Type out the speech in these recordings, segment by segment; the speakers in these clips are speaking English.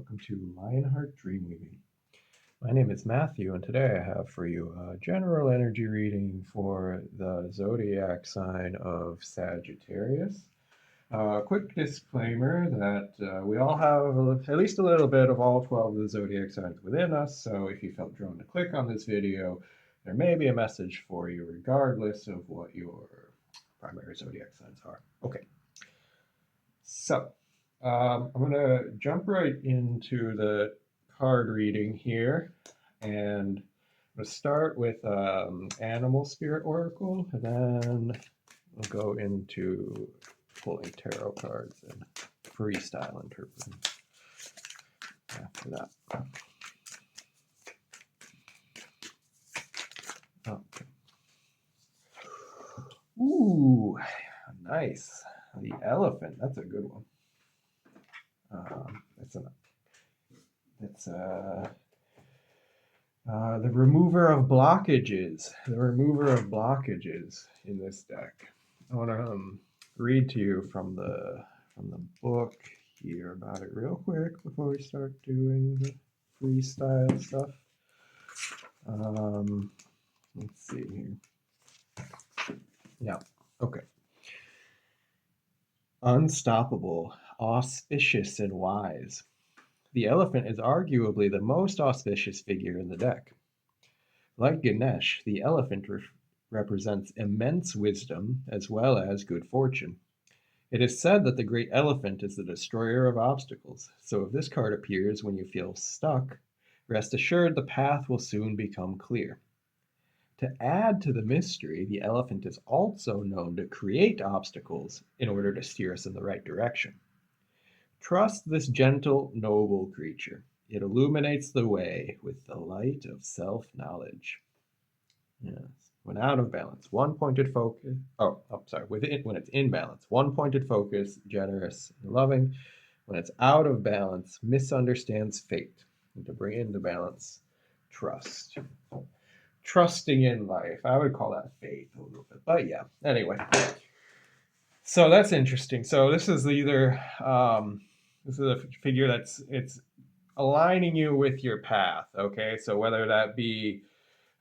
welcome to Lionheart Dreamweaving. My name is Matthew, and today I have for you a general energy reading for the zodiac sign of Sagittarius. Quick disclaimer that we all have at least a little bit of all 12 of the zodiac signs within us, so if you felt drawn to click on this video, there may be a message for you regardless of what your primary zodiac signs are. Okay, so I'm going to jump right into the card reading here, and I'm going to start with Animal Spirit Oracle, and then we'll go into pulling tarot cards and freestyle interpreting after that. Okay. Ooh, nice. The elephant, that's a good one. It's the remover of blockages. The remover of blockages in this deck. I want to read to you from the book here about it real quick before we start doing the freestyle stuff. Let's see here. Yeah. Okay. Unstoppable, auspicious, and wise. The elephant is arguably the most auspicious figure in the deck. Like Ganesh, the elephant represents immense wisdom as well as good fortune. It is said that the great elephant is the destroyer of obstacles, so if this card appears when you feel stuck, rest assured the path will soon become clear. To add to the mystery, the elephant is also known to create obstacles in order to steer us in the right direction. Trust this gentle, noble creature. It illuminates the way with the light of self-knowledge. Yes. When out of balance, one-pointed focus. When it's in balance, one-pointed focus, generous and loving. When it's out of balance, misunderstands fate. And to bring into balance, trust. Trusting in life. I would call that faith a little bit, but yeah. Anyway, so that's interesting. So this is either this is a figure it's aligning you with your path. Okay, so whether that be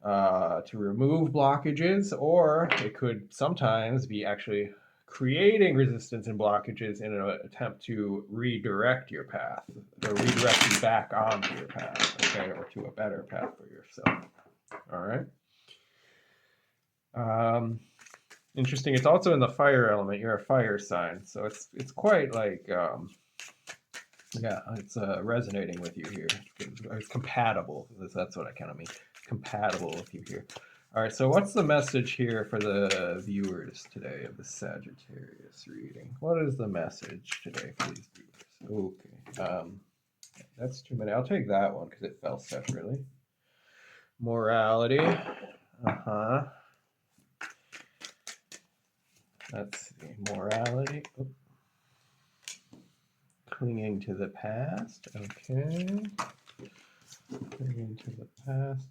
to remove blockages, or it could sometimes be actually creating resistance and blockages in an attempt to redirect your path, or redirect you back onto your path, okay, or to a better path for yourself. All right. Interesting. It's also in the fire element. You're a fire sign, so it's quite like yeah, it's resonating with you here. It's compatible. That's what I kind of mean. Compatible with you here. All right. So what's the message here for the viewers today of the Sagittarius reading? What is the message today for these viewers? Okay. That's too many. I'll take that one because it fell separately. Morality. Let's see. Morality. Oh. Clinging to the past. Okay. Clinging to the past.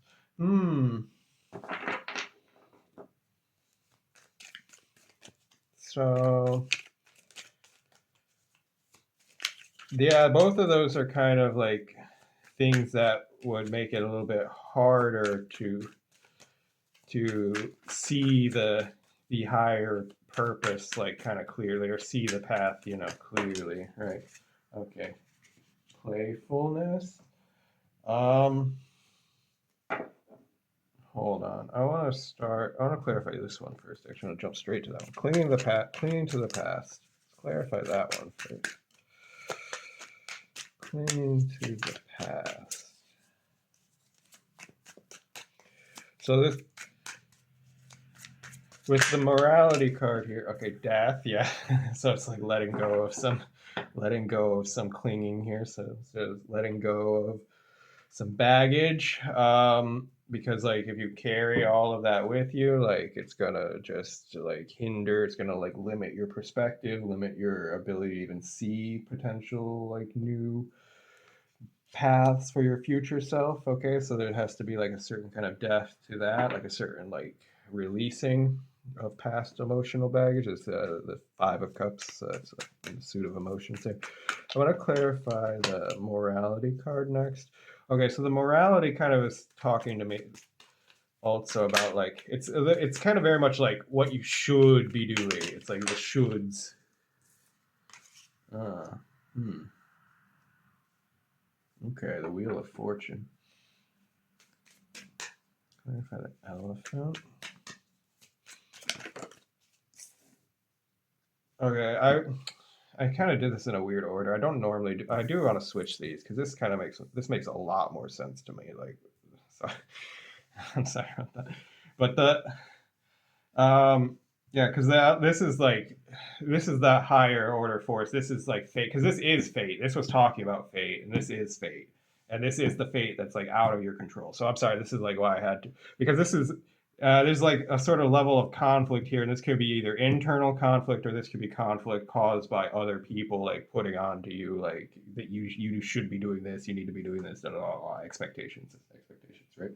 So, yeah, both of those are kind of like things that would make it a little bit harder to see the higher purpose like kind of clearly, or see the path, clearly, right? Okay. Playfulness. Hold on. I want to clarify this one first. Actually, I'm going to jump straight to that one. Clinging to the past. Let's clarify that one first. Clinging to the past. So this, with the morality card here, okay, death, yeah. So it's like letting go of some clinging here. So letting go of some baggage. Because like if you carry all of that with you, like it's gonna just like hinder, it's gonna like limit your perspective, limit your ability to even see potential like new paths for your future self. Okay, so there has to be like a certain kind of depth to that, like a certain like releasing of past emotional baggage. Is the Five of Cups, it's a suit of emotions there. I want to clarify the morality card next. Okay, so the morality kind of is talking to me also about like it's kind of very much like what you should be doing. It's like the shoulds. Uh, hmm. Okay, the Wheel of Fortune. Clarify the elephant. Okay, I kind of did this in a weird order. I don't normally do. I do want to switch these because this kind of makes a lot more sense to me. Like, so, I'm sorry about that, but yeah, because this is that higher order force. This is like fate because this is fate. This was talking about fate, and this is fate, and this is the fate that's like out of your control. So I'm sorry. This is like why I had to because this is there's like a sort of level of conflict here, and this could be either internal conflict or this could be conflict caused by other people like putting on to you like that you should be doing this, you need to be doing this, expectations, right?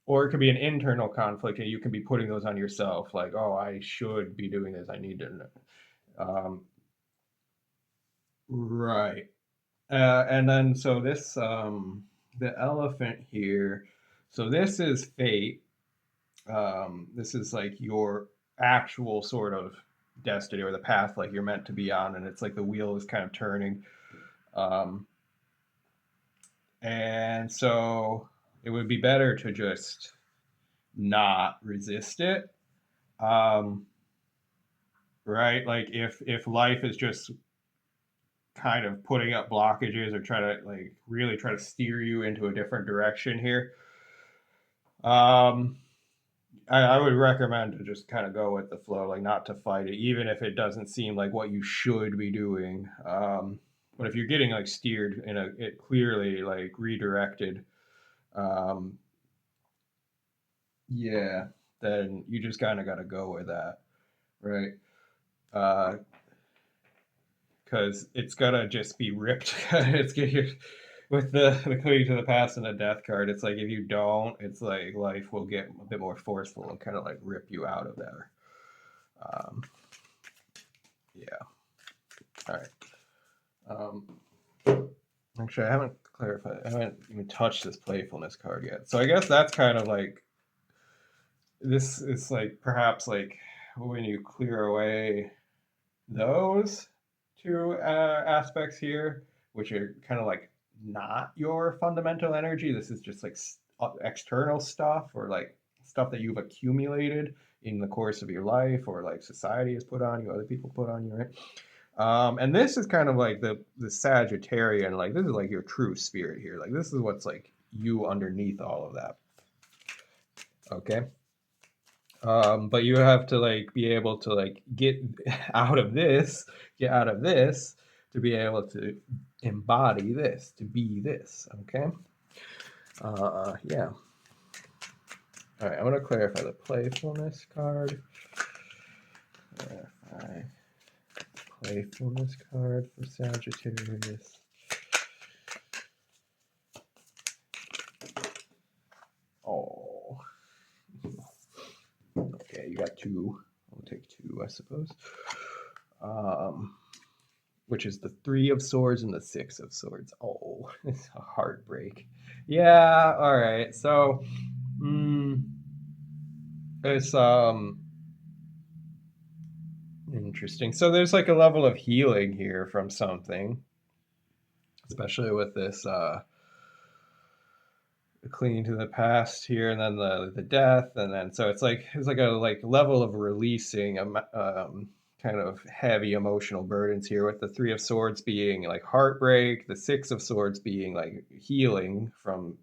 Or it could be an internal conflict, and you can be putting those on yourself, like, oh, I should be doing this, I need to. Right. And then so this the elephant here. So this is fate. This is like your actual sort of destiny or the path like you're meant to be on, and it's like the wheel is kind of turning. Um, and so it would be better to just not resist it. Um, right? Like if life is just kind of putting up blockages or try to like really try to steer you into a different direction here, um, I would recommend to just kind of go with the flow, like not to fight it, even if it doesn't seem like what you should be doing. But if you're getting like steered in it clearly like redirected, um, yeah, then you just kind of got to go with that, right? Uh, because it's gonna just be ripped. It's gonna with the clinging to the past and the death card. It's like if you don't, it's like life will get a bit more forceful and kind of like rip you out of there. Um, yeah. All right. Actually, I haven't clarified. I haven't even touched this playfulness card yet. So I guess that's kind of like this is like perhaps like when you clear away those two aspects here, which are kind of like not your fundamental energy. This is just like external stuff or like stuff that you've accumulated in the course of your life or like society has put on you, other people put on you, right? And this is kind of like the Sagittarian, like this is like your true spirit here. Like this is what's like you underneath all of that. Okay. But you have to like be able to like get out of this, to be able to embody this, to be this. Okay. Yeah. All right. I want to clarify the playfulness card. Clarify playfulness card for Sagittarius. Oh. Okay, you got two. I'll take two, I suppose. Which is the Three of Swords and the Six of Swords. Oh, it's a heartbreak. Yeah, all right. So, it's interesting. So there's like a level of healing here from something, especially with this clinging to the past here, and then the death, and then so it's like a like level of releasing kind of heavy emotional burdens here, with the Three of Swords being like heartbreak, the Six of Swords being like healing from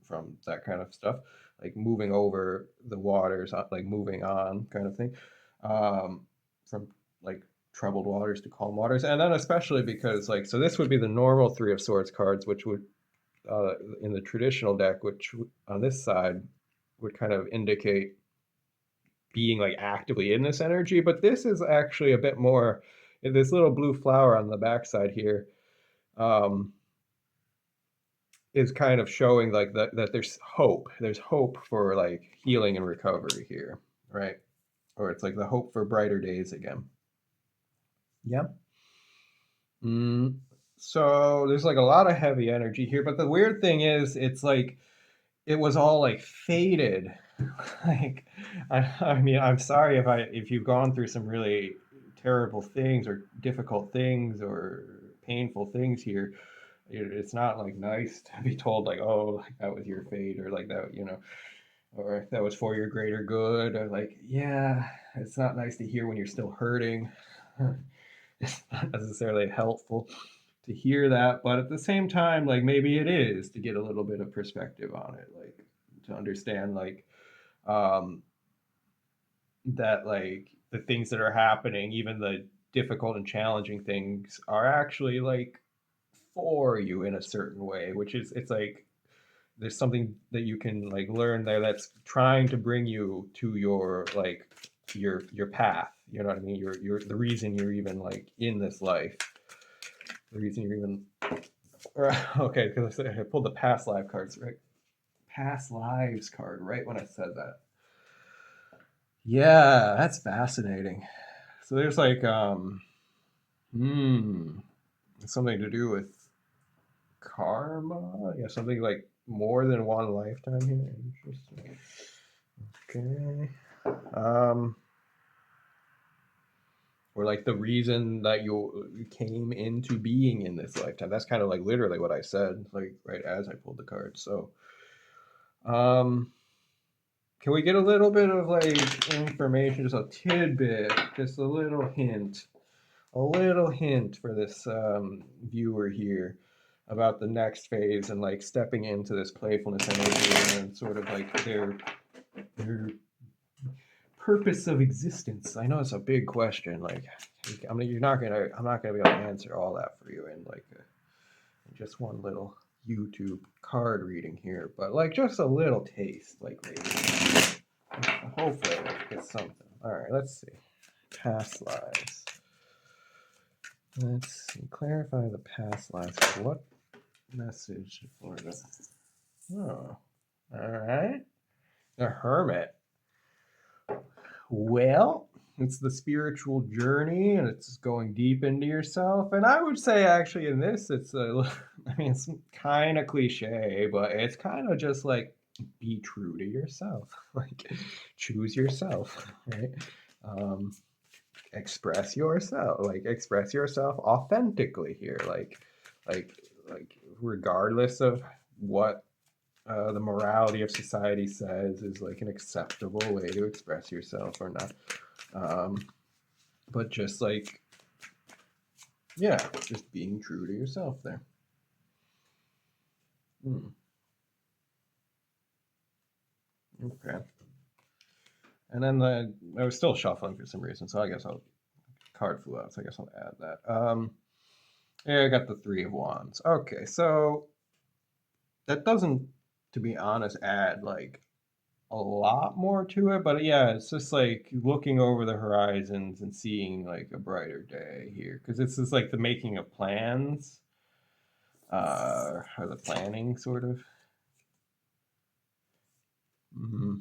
that kind of stuff, like moving over the waters, like moving on kind of thing, from like troubled waters to calm waters. And then especially because like so this would be the normal Three of Swords cards, which would in the traditional deck, which on this side would kind of indicate being like actively in this energy. But this is actually a bit more, this little blue flower on the backside here um, is kind of showing like that there's hope. There's hope for like healing and recovery here, right? or it's like the hope for brighter days again. Yep. So there's like a lot of heavy energy here, but the weird thing is, it's like it was all like faded. Like, I mean, I'm sorry if you've gone through some really terrible things or difficult things or painful things here. It's not like nice to be told like, oh, like that was your fate, or like that, or that was for your greater good, or like, yeah, it's not nice to hear when you're still hurting. It's not necessarily helpful to hear that, but at the same time, like maybe it is to get a little bit of perspective on it, like to understand like um that like the things that are happening, even the difficult and challenging things, are actually like for you in a certain way, which is, it's like there's something that you can like learn there that's trying to bring you to your like your path. You know what I mean? You're the reason you're even like in this life. The reason you're even okay, because I pulled the past life cards, right? Past lives card right when I said that. Yeah, that's fascinating. So there's like hmm something to do with karma. Yeah, something like more than one lifetime here. Interesting. Okay. Um, or like the reason that you came into being in this lifetime. That's kind of like literally what I said, like right as I pulled the card. So, um, can we get a little bit of like information, just a tidbit, just a little hint for this viewer here about the next phase and like stepping into this playfulness energy and sort of like their purpose of existence. I know it's a big question. Like, I mean, I'm not gonna be able to answer all that for you in like just one little YouTube card reading here, but like just a little taste, like maybe, hopefully it's something. All right, let's see. Past lives. Let's see. Clarify the past lives. What message for the? Oh, all right. The Hermit. Well, it's the spiritual journey, and it's going deep into yourself. And I would say, actually, in this, it's I mean, it's kind of cliche, but it's kind of just like be true to yourself. Like, choose yourself, right? Um, express yourself authentically here, like, like regardless of what the morality of society says is like an acceptable way to express yourself or not. Um, but just like, yeah, just being true to yourself there. Hmm. Okay. And then I was still shuffling for some reason, so I guess I'll card flew out, so I guess I'll add that. Yeah, I got the Three of Wands. Okay, so that doesn't, to be honest, add like a lot more to it, but yeah, it's just like looking over the horizons and seeing like a brighter day here, because it's just like the making of plans, or the planning sort of. Hmm.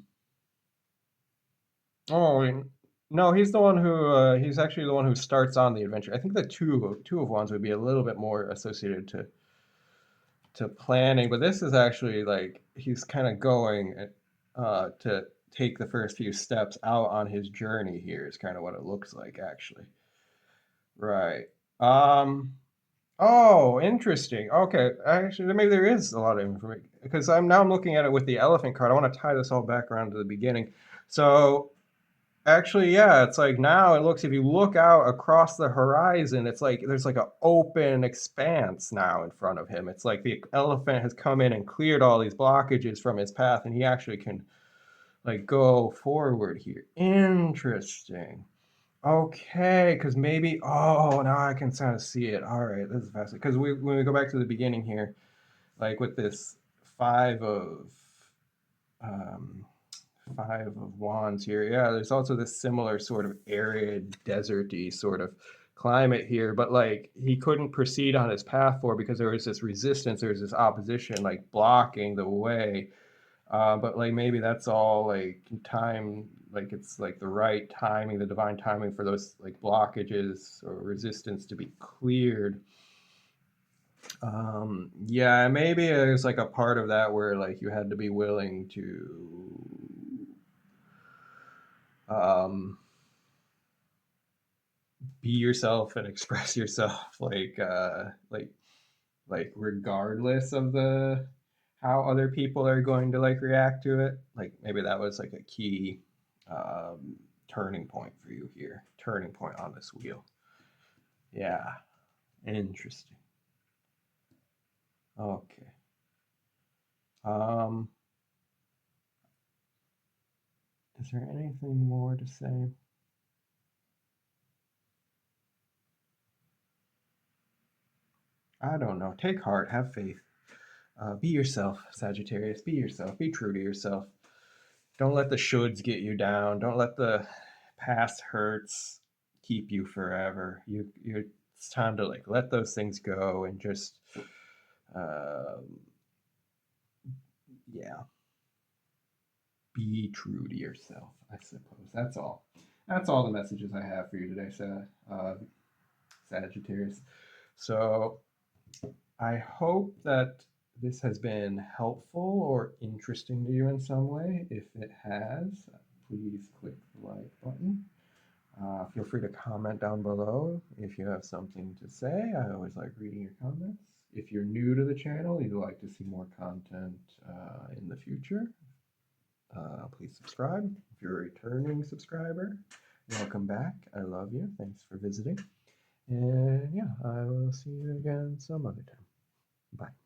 Oh no, he's the one who he's actually the one who starts on the adventure. I think the two of wands would be a little bit more associated to planning, but this is actually like he's kind of going to take the first few steps out on his journey here is kind of what it looks like actually. Right. Um oh, interesting. Okay. Actually, maybe there is a lot of information because I'm looking at it with the elephant card. I want to tie this all back around to the beginning. So actually, yeah, it's like now it looks, if you look out across the horizon, it's like there's like an open expanse now in front of him. It's like the elephant has come in and cleared all these blockages from his path, and he actually can like go forward here. Interesting. Okay, because maybe, oh, now I can kind of see it. All right, this is fascinating. Because when we go back to the beginning here, like with this five of um, Five of Wands here. Yeah, there's also this similar sort of arid, deserty sort of climate here, but like he couldn't proceed on his path because there was this resistance, there was this opposition, like blocking the way. But like maybe that's all like time, like it's like the right timing, the divine timing for those like blockages or resistance to be cleared. Yeah, maybe there's like a part of that where like you had to be willing to um, be yourself and express yourself, like regardless of the how other people are going to like react to it. Like maybe that was like a key um, turning point for you here, turning point on this wheel. Yeah, interesting. Okay. Um, is there anything more to say? I don't know. Take heart, have faith. Be yourself, Sagittarius. Be yourself. Be true to yourself. Don't let the shoulds get you down. Don't let the past hurts keep you forever. It's time to like let those things go and just, um, yeah, be true to yourself. I suppose that's all. That's all the messages I have for you today, Sagittarius. So I hope that this has been helpful or interesting to you in some way. If it has, please click the like button. Feel free to comment down below if you have something to say. I always like reading your comments. If you're new to the channel, you'd like to see more content in the future, please subscribe. If you're a returning subscriber, welcome back. I love you. Thanks for visiting. And yeah, I will see you again some other time. Bye.